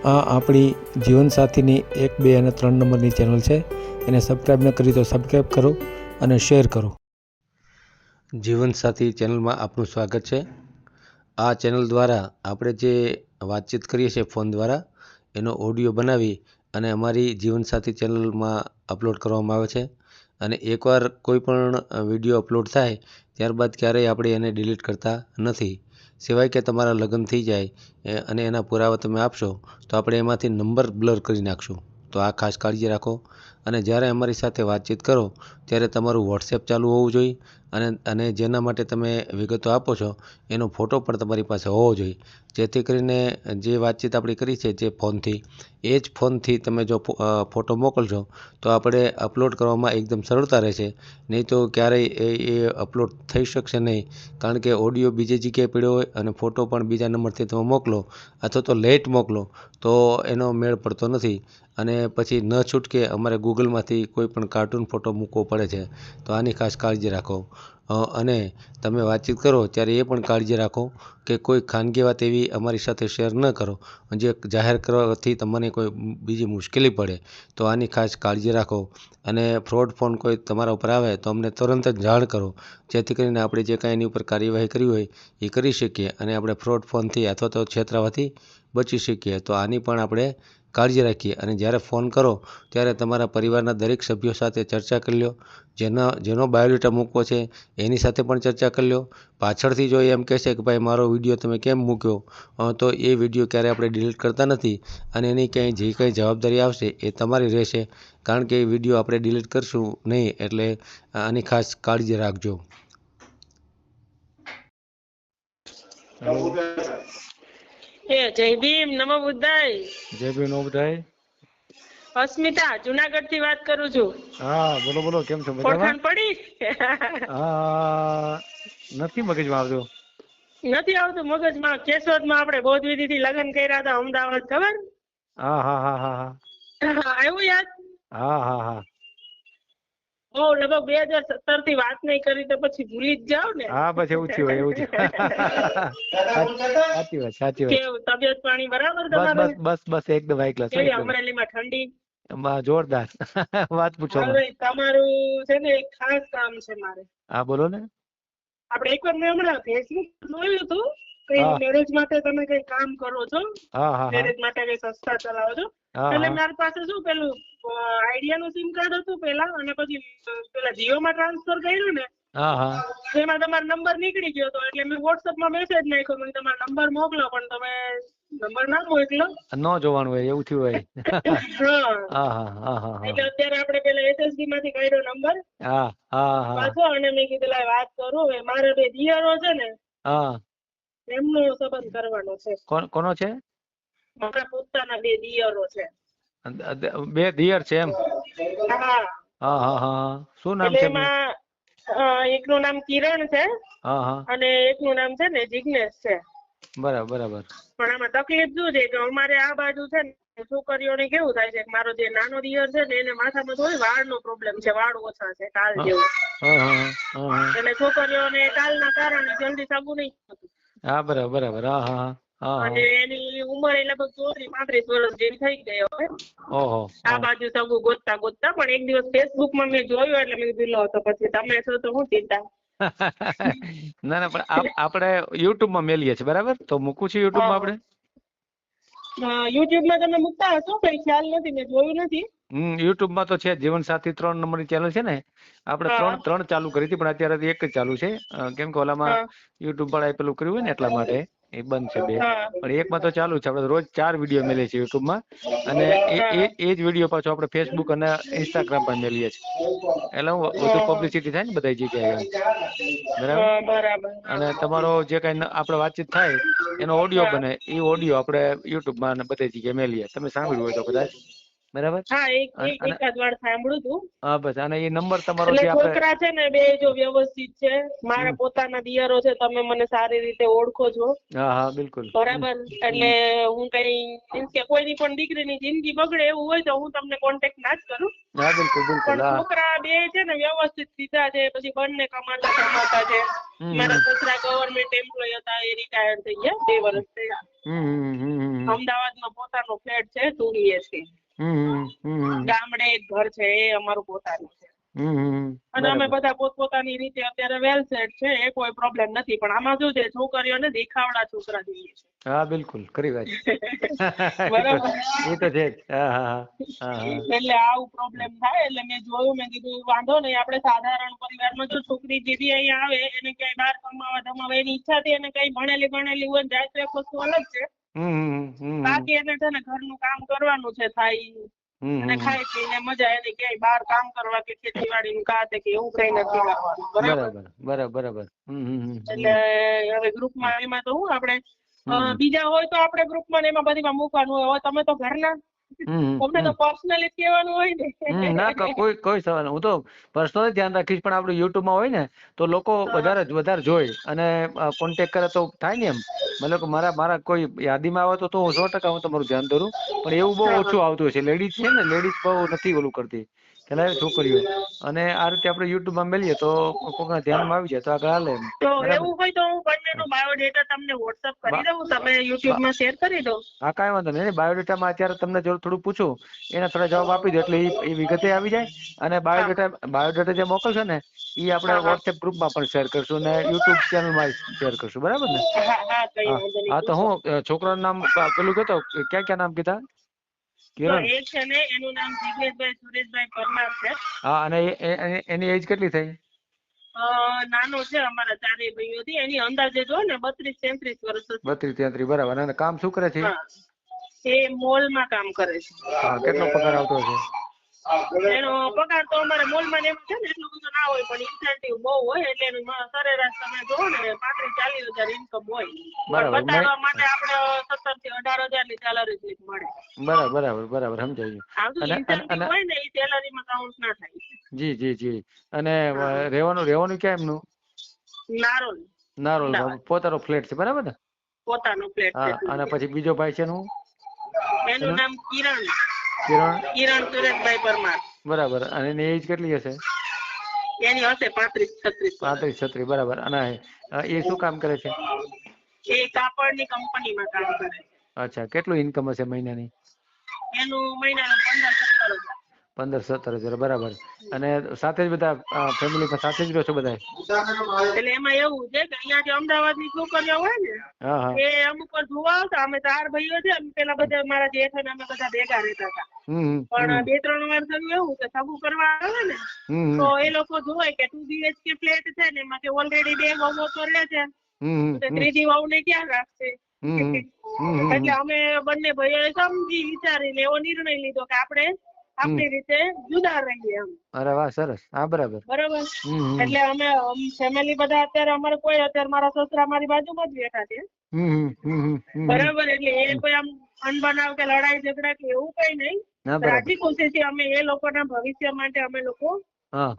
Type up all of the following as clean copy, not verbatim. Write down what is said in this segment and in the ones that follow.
આ આપણી જીવનસાથીની 1, 2 અને 3 નંબરની ચેનલ છે. એને સબસ્ક્રાઈબ ન કરી તો સબસ્ક્રાઈબ કરો અને શેર કરો. જીવનસાથી ચેનલમાં આપનું સ્વાગત છે. આ ચેનલ દ્વારા આપણે જે વાતચીત કરીએ છીએ ફોન દ્વારા, એનો ઓડિયો બનાવી અને અમારી જીવનસાથી ચેનલમાં અપલોડ કરવામાં આવે છે. અને એકવાર કોઈ પણ વિડીયો અપલોડ થાય ત્યારબાદ ક્યારેય આપણે એને ડિલીટ કરતા નથી. સિવાય કે તમારા લગ્ન થઈ જાય અને એના પુરાવા તમે આપશો તો આપણે એમાંથી નંબર બ્લર કરી નાખશું. તો આ ખાસ કાળજી રાખો. અને જ્યારે અમારી સાથે વાતચીત કરો ત્યારે તમારું વોટ્સએપ ચાલુ હોવું જોઈએ અને જેના માટે તમે વિગતો આપો છો એનો ફોટો પણ તમારી પાસે હોવો જોઈએ. જેથી કરીને જે વાતચીત આપણી કરી છે જે ફોનથી, એ જ ફોનથી તમે જો ફોટો મોકલશો તો આપણે અપલોડ કરવામાં એકદમ સરળતા રહેશે. નહીં તો ક્યારેય એ અપલોડ થઈ શકશે નહીં. કારણ કે ઓડિયો બીજી જગ્યાએ પડ્યો હોય અને ફોટો પણ બીજા નંબરથી તમે મોકલો અથવા તો લેટ મોકલો તો એનો મેળ પડતો નથી. અને પછી ન છૂટકે અમારે ગૂગલમાંથી કોઈ પણ કાર્ટૂન ફોટો મૂકવો પડે છે. તો આની ખાસ કાળજી રાખો. અને તમે વાતચીત કરો ત્યારે એ પણ કાળજી રાખો કે કોઈ ખાનગી વાત એવી અમારી સાથે શેર ન કરો જે જાહેર કરવાથી તમને કોઈ બીજી મુશ્કેલી પડે. તો આની ખાસ કાળજી રાખો. અને ફ્રોડ ફોન કોઈ તમારા ઉપર આવે તો અમને તરત જ જાણ કરો, જેથી કરીને આપણે જે કાંઈ એની ઉપર કાર્યવાહી કરવી હોય એ કરી શકીએ અને આપણે ફ્રોડ ફોનથી અથવા તો છેતરાવાથી બચી શકીએ. તો આની પણ આપણે કાળજી રાખીએ. અને જ્યારે ફોન કરો ત્યારે તમારા પરિવારના દરેક સભ્યો સાથે ચર્ચા કરી લો. જેનો બાયોડેટા મૂકવો છે એની સાથે પણ ચર્ચા કરી લો. પાછળથી જો એમ કહેશે કે ભાઈ મારો વિડીયો તમે કેમ મૂક્યો, તો એ વિડીયો ક્યારેય આપણે ડિલીટ કરતા નથી. અને એની જે કંઈ જવાબદારી આવશે એ તમારી રહેશે. કારણ કે એ વિડીયો આપણે ડિલીટ કરશું નહીં. એટલે આની ખાસ કાળજી રાખજો. જય ભીમ, નમો બુદ્ધાય. જય ભીમ નમો બુદ્ધાય. અસ્મિતા, જુનાગઢ થી વાત કરું છું. હા, બોલો બોલો, કેમ છો? ઓળખાણ પડી? નથી મગજમાં આવતું. નથી આવતું મગજમાં. કેશોદમાં આપણે બૌદ્ધ વિધિ થી લગ્ન કર્યા હતા અમદાવાદ, ખબર? હા હા હા હા હા. આવ્યું યાદ? હા હા હા. લગભગ 2017 થી વાત નહીં કરી તો પછી ભૂલી જ જાવ ને. હા, બસ એવું થયું એવું થયું. સાચી વાત સાચી વાત. કેવું તબિયત પાણી બરાબર બસ તમારે? બસ બસ બસ એકદમ હાઈ ક્લાસ. કેવી અમરેલીમાં ઠંડી? જોરદાર. વાત પૂછો. હવે તમારું છે ને એક ખાસ કામ છે મારે. હા, બોલો ને. આપણે એકવાર મેં હમણાં ફેસબુક જોયું હતું કઈ મેરેજ માટે તમે કઈ કામ કરો છો. મેરેજ માટે કઈ સંસ્થા ચલાવો છો. એટલે મારી પાસે શું પેલું આઈડિયા નું સિમ કાર્ડ હતું પેલા, અને પછી પેલા જીઓ માં ટ્રાન્સફર કર્યું ને એમાં તમારો નંબર નીકળી ગયો હતો. એટલે મેં વોટ્સઅપ માં મેસેજ નાખ્યો, મને તમારો નંબર મોકલો, પણ તમે નંબર ના મોકલો. ન જોવાનું હોય એવું થયું હોય. એટલે અત્યારે આપણે પેલા એસએસડી માંથી કાઢ્યો નંબર પાછો, અને મેં કીધું લાય વાત કરું. હવે મારે 2 દિયરો છે ને, એમનો સંબંધ કરવાનો છે. કોનો છે? મારા પોતાના 2 દિયરો છે. 2 દિયર છે એમ? હા. શું નામ છે? એમાં એકનું નામ કિરણ છે અને એકનું નામ છે ને જિગ્નેશ છે. બરાબર બરાબર. પણ આમાં તકલીફ શું છે કે અમારે આ બાજુ છે ને છોકરીઓને કેવું થાય છે કે મારો જે નાનો દિયર છે ને એને માથામાં થોડી વાળ નો પ્રોબ્લેમ છે, વાળ ઓછા છે કાલ જેવું. એટલે છોકરીઓને કાલના કારણે જલ્દી સગું નહીં થતું. હા, બરાબર બરાબર. અને એની ઉંમર લગભગ 34-35 વર્ષ જેવી થઈ ગઈ હવે. આ બાજુ સગું ગોતતા ગોતતા, પણ એક દિવસ ફેસબુક માં મેં જોયું એટલે મેં કીધું લો તો પછી તમે છો તો હું ચિંતા. ના ના, પણ આપણે યુટ્યુબ માં મેલીએ છીએ, બરાબર? તો મૂકું છું યુટ્યુબ માં આપણે. યુટ્યુબ માં તમે મૂકતા હશો, કઈ ખ્યાલ નથી, મેં જોયું નથી. યુટ્યુબ માં તો છે જીવનસાથી 3 નંબરની ચેનલ છે ને. આપણે ત્રણ ચાલુ કરી હતી, પણ અત્યારે એક જ ચાલુ છે. કેમ કે ઓલામાં યુટ્યુબ વાળા પેલું કર્યું હોય ને એટલા માટે એ બંધ છે 2. પણ એકમાં તો ચાલુ છે. આપણે રોજ 4 વિડીયો મેલીએ છીએ યુટ્યુબમાં. અને એ જ વિડીયો પાછો આપણે ફેસબુક અને ઇન્સ્ટાગ્રામ પર મેલીએ છીએ. એટલે વધુ પબ્લિસિટી થાય ને બધા જગ્યાએ એમ. બરાબર. અને તમારો જે કઈ આપણે વાતચીત થાય એનો ઓડિયો બને, એ ઓડિયો આપણે યુટ્યુબમાં અને બધી જગ્યાએ મેલીએ. તમે સાંભળ્યું હોય તો કદાચ. બરાબર? હા, એકાદ વાર સાંભળ્યું હતું. હા બસ. અને એ નંબર તમારો એટલે જે આપણે છોકરા છે ને બે જો વ્યવસ્થિત છે, મારા પોતાના દિયરો છે, તમે મને સારી રીતે ઓળખો છો. હા હા બિલકુલ બરાબર. એટલે હું કઈ મીન્સ કે કોઈની પણ દીકરીની જિંદગી બગડે એવું હોય તો હું તમને કોન્ટેક્ટ ના જ કરું. હા બિલકુલ બિલકુલ. પણ છોકરા બે છે ને વ્યવસ્થિત સીધા છે, પછી બંને કમાતા છે. મારા સસરા ગવર્મેન્ટ એમ્પ્લોય હતા, એ રિટાયર્ડ થઈ ગયા 2 વર્ષ થયા. અમદાવાદમાં પોતાનો ફ્લેટ છે 2 BHK. ગામડે એક ઘર છે, એ અમારું પોતાનું છે. અને અમે બધા પોતપોતાની રીતે અત્યારે વેલ સેટ છે, એ કોઈ પ્રોબ્લેમ નથી. પણ આમાં શું છે, છોકરીઓને દેખાવડા છોકરા જોઈએ છે. હા બિલકુલ ખરી વાત. બરાબર. એ તો છે. એટલે આવું પ્રોબ્લેમ થાય. એટલે મેં જોયું, મેં કીધું વાંધો નહીં, આપણે સાધારણ પરિવારમાં જો છોકરી દીદી અહીંયા આવે, એને ક્યાંય બહાર કમાવા ધમાવા એની ઈચ્છાથી એને કઈ ભણેલી હોય જાય તો એક વસ્તુ અલગ છે. બાકી એને છે ને ઘરનું કામ કરવાનું છે, થાય અને ખાઈ પીને મજા. એને ક્યાંય બહાર કામ કરવા કે ખેતીવાડી નું કાતે કે એવું કઈ નથી કરવાનું. બરાબર. એટલે હવે ગ્રુપમાં એમાં તો હું આપણે બીજા હોય તો આપણે ગ્રુપમાં એમાં બધીમાં મૂકવાનું હોય. તમે તો ઘરના તમને તો પર્સનલી કહેવાનું હોય ને. ના કોઈ સવાલ. હું તો પર્સનલી ધ્યાન રાખીશ, પણ આપણે યુટ્યુબમાં હોય ને તો લોકો વધારે જોઈ અને કોન્ટેક્ટ કરે તો થાય ને. એમ મતલબ કે મારા કોઈ યાદીમાં આવે તો હું 100% હું તમારું ધ્યાન દોરું. પણ એવું બહુ ઓછું આવતું હોય છે. લેડીઝ છે ને, લેડીઝ બહુ નથી ઓલું કરતી, પેલા છોકરીઓ. અને આ રીતે આપણે યુટ્યુબમાં મેલીએ તો કોઈના ધ્યાનમાં આવી જાય તો આગળ હાલે એમ. તો એવું હોય તો હું બંનેનો બાયોડેટા તમને વોટ્સઅપ કરી દઉં, તમે યુટ્યુબમાં શેર કરી દો. હા કાંઈ વાંધો નહીં. બાયોડેટામાં અત્યારે તમને થોડું પૂછું, એના થોડા જવાબ આપી દો એટલે એ વિગતે આવી જાય. અને બાયોડેટા જે મોકલશો ને એ આપણે વોટ્સએપ ગ્રુપમાં પણ શેર કરશું અને યુટ્યુબ ચેનલમાં શેર કરશું. બરાબર ને? હા તો હું છોકરાનું નામ પેલું કહેતો, ક્યાં નામ કીધા? એક છે ને એનું નામ જિગ્નેશભાઈ સુરેશભાઈ પરમાર છે. હા. અને એની એજ કેટલી થઈ? નાનો છે, અમારા 4 ભાઈઓથી. એની અંદાજે જો ને 32-33 વર્ષ. 32-33 બરાબર. અને કામ શું કરે છે? એ મોલમાં કામ કરે છે. હા. કેટલો પગાર આવતો હશે? એનો પગાર તો અમારે મોલમાં એમ છે ને એટલું બધું ના હોય, પણ ઇન્સેન્ટિવ બહુ હોય. એટલે એનું સરેરાશ તમે જોવો ને 35-40 હજાર ઇન્કમ હોય. પણ બતાડવા માટે આપણે 17 થી 18 હજારની સેલરી મળે. બરાબર સમજાય. ઇન્સેન્ટિવ હોય ને એ સેલરીમાં કાઉન્ટ ના થાય. જી. અને રહેવાનું ક્યાં એમનું? નારોલ. પોતાનો ફ્લેટ છે, બરાબર ને? પોતાનો ફ્લેટ છે. અને પછી બીજો ભાઈ છે એનું નામ કિરણ સુરેશભાઈ પરમાર. બરાબર. અને એની એજ કેટલી હશે? એની હશે 35-36. બરાબર. અને એ શું કામ કરે છે? એ કાપડની કંપનીમાં કામ કરે છે. અચ્છા. કેટલું ઇન્કમ હશે મહિનાની? એનું મહિનાનું 15-17 હજાર. 15-17 હજાર બરાબર. અને સાથે જ બધા ફેમિલીમાં સાથે જ રહો છો બધા? એટલે એમાં એવું છે કે અહીંયા જે અમદાવાદની છોકરીઓ હોય ને એ અમુક વાર જોવા આવતા. અમે 4 ભાઈઓ છે, પેલા બધા મારા જેઠ અને અમે બધા ભેગા રહેતા હતા. પણ 2-3 વાર થયું એવું કે સગું કરવા આવે ને તો એ લોકો જોવે કે 2 BHK ફ્લેટ છે ને એમાં ઓલરેડી 2 વહુઓ તો રહે છે, ત્રીજી વહુને ક્યાં રાખશે. એટલે અમે બંને ભાઈઓએ સમજી વિચારીને એવો નિર્ણય લીધો કે આપણે આપણી રીતે જુદા રહીએ એમ. અરે વાહ, સરસ. હા બરાબર. એટલે અમે ફેમિલી બધા અત્યારે અમારે કોઈ અત્યારે મારા સસરા મારી બાજુમાં જ બેઠા છે. બરાબર. એટલે એ કોઈ આમ અનબનાવ કે લડાઈ ઝઘડા કે એવું કઈ નહીં. રાજી ખુશીથી અમે એ લોકોના ભવિષ્ય માટે અમે લોકો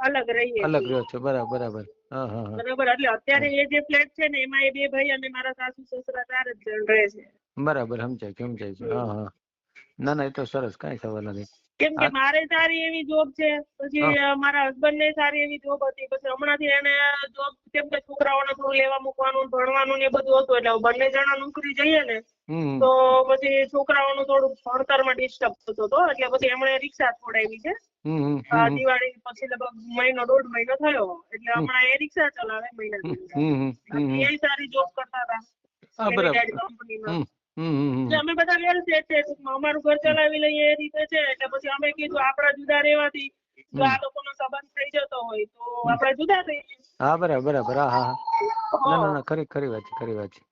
અલગ રહીએ. અલગ રહ્યો છો. બરાબર. બરાબર. એટલે અત્યારે એ જે ફ્લેટ છે ને એમાં એ 2 ભાઈ અને મારા સાસુ સસરા 4 જ જણ રહે છે. બરાબર. સમજાય છે. ના એ તો સરસ, કઈ સવાલ નથી. કેમ કે મારે સારી એવી જોબ છે, પછી મારા હસબન્ડ ને સારી એવી જોબ હતી. પછી હમણાંથી એને જોબ, કેમ કે છોકરાઓને થોડું લેવા મૂકવાનું, ભણવાનું ને બધું હતું. એટલે બંને જણા નોકરી જઈએ ને તો પછી છોકરાઓનું થોડું ભણતરમાં ડિસ્ટર્બ થતો હતો. એટલે પછી એમણે રિક્ષા છોડાવી છે. દિવાળી પછી લગભગ 1.5 મહિનો થયો. એટલે હમણાં એ રિક્ષા ચલાવે મહિના. એ સારી જોબ કરતા હતા કંપનીમાં. અમે બધા વેલ સેટ છે. અમારું ઘર ચલાવી લઈએ એ રીતે છે. એટલે પછી અમે કીધું આપડા જુદા રહેવાથી જો આ લોકોનો સંબંધ થઈ જતો હોય તો આપણે જુદા થઈ જઈએ. હા બરાબર. ના ખરી વાત છે.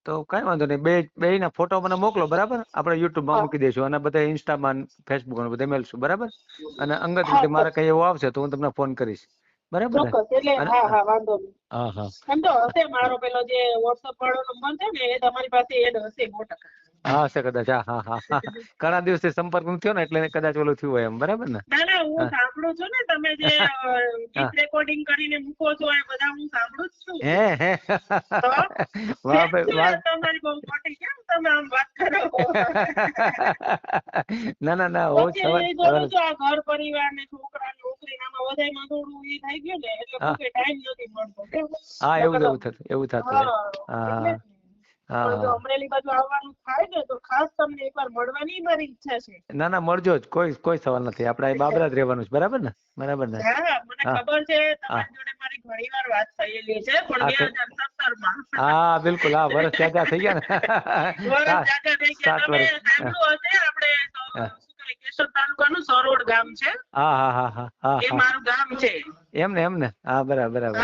તો કઈ વાંધો નહીં. બે ના ફોટો મને મોકલો. બરાબર. આપણે યુટ્યુબમાં મૂકી દઈશું અને બધા ઇન્સ્ટામાં, ફેસબુકમાં બધા મેળશું. બરાબર. અને અંગત રીતે મારે કઈ એવું આવશે તો હું તમને ફોન કરીશ. બરાબર. વાંધો નહીં. એમ તો હશે મારો પેલો જે વોટ્સઅપ વાળો નંબર છે ને એ તમારી પાસે એડ હશે 100%. હશે કદાચ. હા હા હા ઘણા દિવસથી સંપર્ક નથી થયો ને એટલે કદાચ ઓલું થયું હોય એમ, બરાબર ને? ના હું સાંભળું છું ને, તમે જે ગીત રેકોર્ડિંગ કરીને મૂકો છો એ બધા હું સાંભળું જ છું. હે વાહ ભાઈ વાહ. તમારી બહુ મોટી, કેમ તમે આમ વાત કરો? ના ઓકે, એ જોડું છું આ ઘર પરિવાર ને છોકરા નોકરી નામાં બધામાં થોડું એ થઈ ગયું ને એટલે ટાઈમ નથી મળતો. હા એવું થતું હા જો અમરેલી બાજુ આવવાનું થાય ને તો ખાસ તમને એકવાર મળવાની મારી ઈચ્છા છે. ના મળજો જ, કોઈ સવાલ નથી. આપણે બાબરા જ રહેવાનું છે, બરાબર ને? બરાબર ને? હા મને ખબર છે, તમારી જોડે મારી ઘણી વાર વાત થયેલી છે, પણ 2017 માં. હા બિલકુલ, હા વર્ષ જાજા થઈ ગયા ને. વર્ષ જાજા થઈ ગયા. તમે સાંભળ્યું હશે આપણે કેશોદ તાલુકાનું સરોડ ગામ છે. હા એ મારું ગામ છે. એમને હા બરાબર.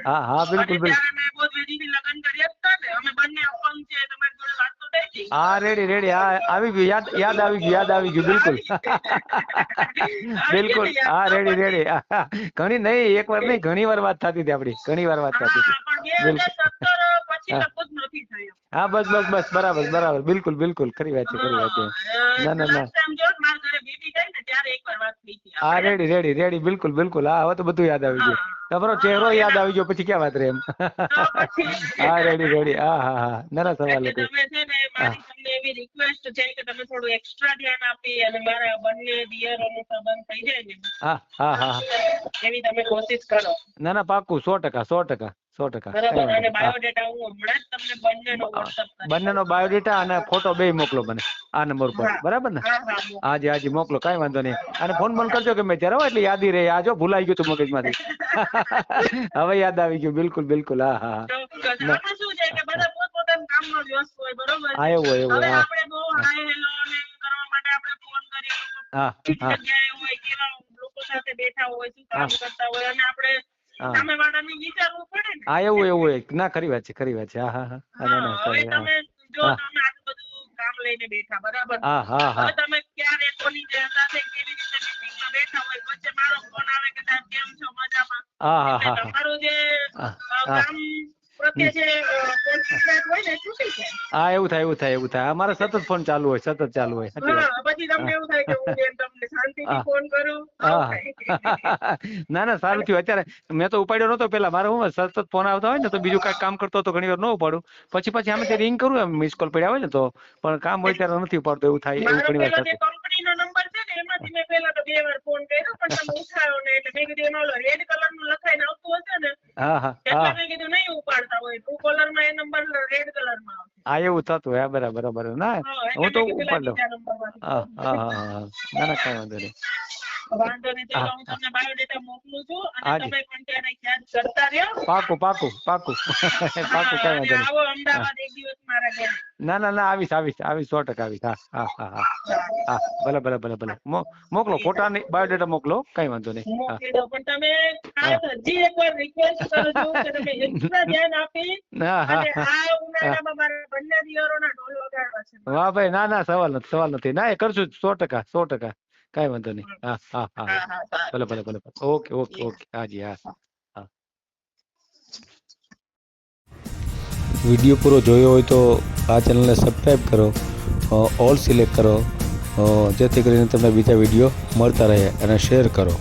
હા બિલકુલ મેં બોધવેજીથી લગ્ન કર્યા હતા ને, અમે બંને અપંગ છે. તમારી જોડે વાત તો થઈ હતી. હા રેડી હા આવી ગયું, યાદ આવી ગયું બિલકુલ. બિલકુલ હા રેડી. ઘણી નહીં, એક વાર નહીં, ઘણી વાર વાત થતી હતી આપડી, ઘણી વાર વાત થતી હતી. હા બસ બરાબર બિલકુલ ખરી વાત છે. ના હા રેડી બિલકુલ. હા હવે તો બધું યાદ આવી ગયું. તમારો ચહેરો યાદ આવી ગયો પછી ક્યાં વાત રહે એમ. હા રેડી હા ના સવાલ નથી. તમને એવી રિક્વેસ્ટ છે કે તમે થોડું એક્સ્ટ્રા ધ્યાન આપી અને મારા બંને દિયરોનો સંબંધ થઈ જાય ને. હા એવી તમે કોશિશ કરો. ના પાક્કું 100%. બરાબર. અને બાયોડેટા હું હમણાં જ તમને બંનેનો WhatsApp કરી દઉં. બંનેનો બાયોડેટા અને ફોટો બે મોકલો મને આ નંબર પર, બરાબર ને? હાજી મોકલો, કઈ વાંધો નહીં. અને ફોન કરજો કે મેં ત્યારે એટલે યાદી રહે. આજો ભૂલાઈ ગયું તું મગજમાંથી. હવે યાદ આવી ગયું. બિલકુલ હા. શું છે કે બધા પોતપોતાના કામમાં વ્યસ્ત હોય, બરોબર? એવું હવે આપણે બહુ હાય હેલો ને કરવા માટે આપણે ફોન કરીએ. જગ્યાએ હોય, કેવા લોકો સાથે બેઠા હોય, શું કામ કરતા હોય, અને આપણે સામેવાળાને વિચારવું પડે ને. હા એવું ના ખરી વાત છે. હા હવે તમે જો તમે આટલું બધું કામ લઈને બેઠા, બરાબર? હવે તમે ક્યારે કોની સાથે કેવી રીતે મીટિંગમાં બેઠા હોય, વચ્ચે મારો ફોન આવે કે સાહેબ કેમ છો, મજામાં? તમારું જે કામ પ્રત્યે જે કોન્સન્ટ્રેટ હોય ને તૂટી જાય. હા એવું થાય. અમારે સતત ફોન ચાલુ હોય. પછી તમને એવું થાય કે હું તમને શાંતિથી ફોન કરું. ના સારું થયું. અત્યારે મેં તો ઉપાડ્યો નતો. પેલા મારે હું સતત ફોન આવતા હોય ને તો બીજું કઈ કામ કરતો હતો, ઘણી વાર ન ઉપાડું. પછી આમે રિંગ કરું એમ, મિસ કોલ પડ્યા હોય ને તો, પણ કામ હોય ત્યારે નથી ઉપાડતો. એવું થાય, એવું ઘણી વાર થતું. કંપનીનો નંબર છે ને, એમાંથી મેં પેલા તો 2 વાર ફોન કર્યો પણ તમે ઉઠાયો ને, એટલે મેં કીધું એનો રેડ કલરનું લખાઈને આવતું હશે ને, એટલે મેં કીધું નહીં ઉપાડતા હોય. ટ્રુ કોલરમાં એ નંબર રેડ કલરમાં આવશે. હા એવું થતું. હા બરાબર. ના હું તો ઉપાડ લઉં. હા કઈ વાંધો નહીં. વાંધો નહીં. ચાલો હું તમને બાયોડેટા મોકલું છું અને તમે પણ ત્યારે યાદ કરતા રહ્યો. પાકું કઈ વાંધો નહીં. આવો અમદાવાદ એક દિવસ મારા ઘરે. ના આવીશ 100% આવીશ. હા ભલે મોકલો ફોટા ની બાયોડેટા મોકલો, કઈ વાંધો નહીં. મોકલી દો, પણ તમે ખાસ હજી એકવાર રિક્વેસ્ટ કરજો કે તમે એક્સ્ટ્રા ધ્યાન આપી અને આ ઉનાળામાં મારા બંને દિયરોના ઢોલ વગાડવા છે. વાહ ભાઈ. ના સવાલ નથી. ના એ કરશું 100%. કઈ વાંધો નહીં. હા ભલે. ઓકે હાજી હા. વિડીયો પૂરો જોયો હોય તો આ ચેનલને સબસ્ક્રાઈબ કરો, ઓલ સિલેક્ટ કરો, જેથી કરીને તમને બીજા વિડીયો મળતા રહે, અને શેર કરો.